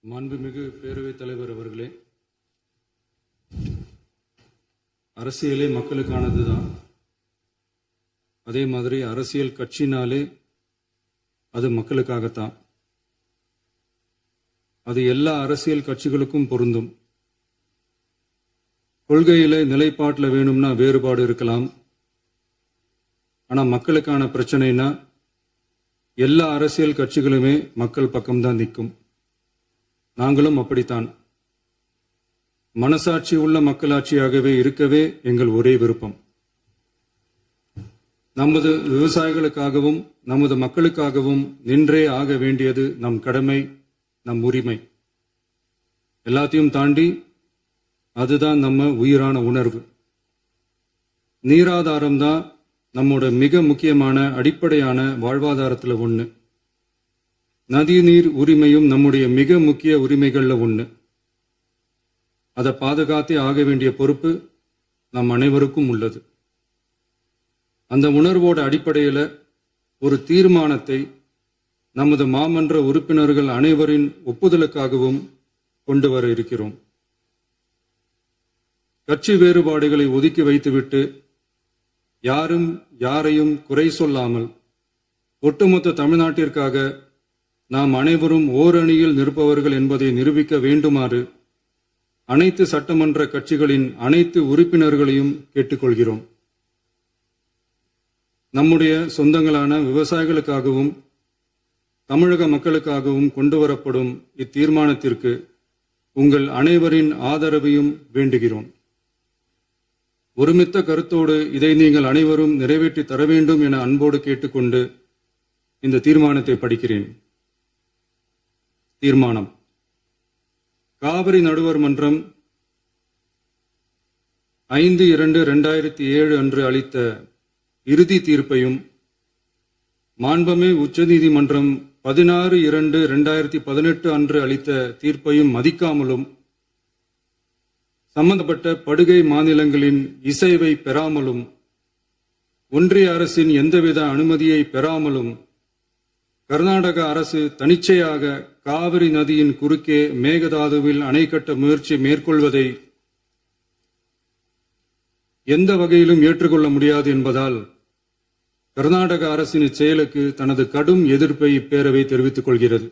மாண்புமிகு பேரவைத் தலைவர் அவர்களே, அரசியலே மக்களுக்கானது தான். அதே மாதிரி அரசியல் கட்சினாலே அது மக்களுக்காகத்தான். அது எல்லா அரசியல் கட்சிகளுக்கும் பொருந்தும். கொள்கையில நிலைப்பாட்டில் வேணும்னா வேறுபாடு இருக்கலாம். ஆனால் மக்களுக்கான பிரச்சனைனா எல்லா அரசியல் கட்சிகளுமே மக்கள் பக்கம்தான் நிற்கும். நாங்களும் அப்படித்தான். மனசாட்சி உள்ள மக்களாட்சியாகவே இருக்கவே எங்கள் ஒரே விருப்பம். நமது விவசாயிகளுக்காகவும் நமது மக்களுக்காகவும் நின்றே ஆக வேண்டியது நம் கடமை, நம் உரிமை. எல்லாத்தையும் தாண்டி அதுதான் நம்ம உயிரான உணர்வு. நீராதாரம் தான் நம்மோட மிக முக்கியமான அடிப்படையான வாழ்வாதாரத்தில் ஒன்று. நதிநீர் உரிமையும் நம்முடைய மிக முக்கிய உரிமைகளில் ஒன்று. அதை பாதுகாத்தே ஆக வேண்டிய பொறுப்பு நம் அனைவருக்கும் உள்ளது. அந்த உணர்வோட அடிப்படையில் ஒரு தீர்மானத்தை நமது மாமன்ற உறுப்பினர்கள் அனைவரின் ஒப்புதலுக்காகவும் கொண்டு வர இருக்கிறோம். கட்சி வேறுபாடுகளை ஒதுக்கி வைத்துவிட்டு யாரும் யாரையும் குறை சொல்லாமல் ஒட்டுமொத்த தமிழ்நாட்டிற்காக நாம் அனைவரும் ஓரணியில் நிற்பவர்கள் என்பதை நிரூபிக்க வேண்டுமாறு அனைத்து சட்டமன்ற கட்சிகளின் அனைத்து உறுப்பினர்களையும் கேட்டுக்கொள்கிறோம். நம்முடைய சொந்தங்களான விவசாயிகளுக்காகவும் தமிழக மக்களுக்காகவும் கொண்டு வரப்படும் இத்தீர்மானத்திற்கு உங்கள் அனைவரின் ஆதரவையும் வேண்டுகிறோம். ஒருமித்த கருத்தோடு இதை நீங்கள் அனைவரும் நிறைவேற்றி தர வேண்டும் என அன்போடு கேட்டுக்கொண்டு இந்த தீர்மானத்தை படிக்கிறேன். தீர்மானம்: காவிரி நடுவர் மன்றம் 5/2/2007 அன்று அளித்த இறுதி தீர்ப்பையும் மாண்புமிகு உச்சநீதிமன்றம் 16/2/2018 அன்று அளித்த தீர்ப்பையும் மதிக்காமலும் சம்பந்தப்பட்ட படுகை மாநிலங்களின் இசைவை பெறாமலும் ஒன்றிய அரசின் எந்தவித அனுமதியை பெறாமலும் கர்நாடக அரசு தனிச்சையாக காவிரி நதியின் குறுக்கே மேகதாதுவில் அணை கட்ட முயற்சி மேற்கொள்வதை எந்த வகையிலும் ஏற்றுக்கொள்ள முடியாது என்பதால் கர்நாடக அரசின் செயலுக்கு தனது கடும் எதிர்ப்பை இப்பேரவை தெரிவித்துக் கொள்கிறது.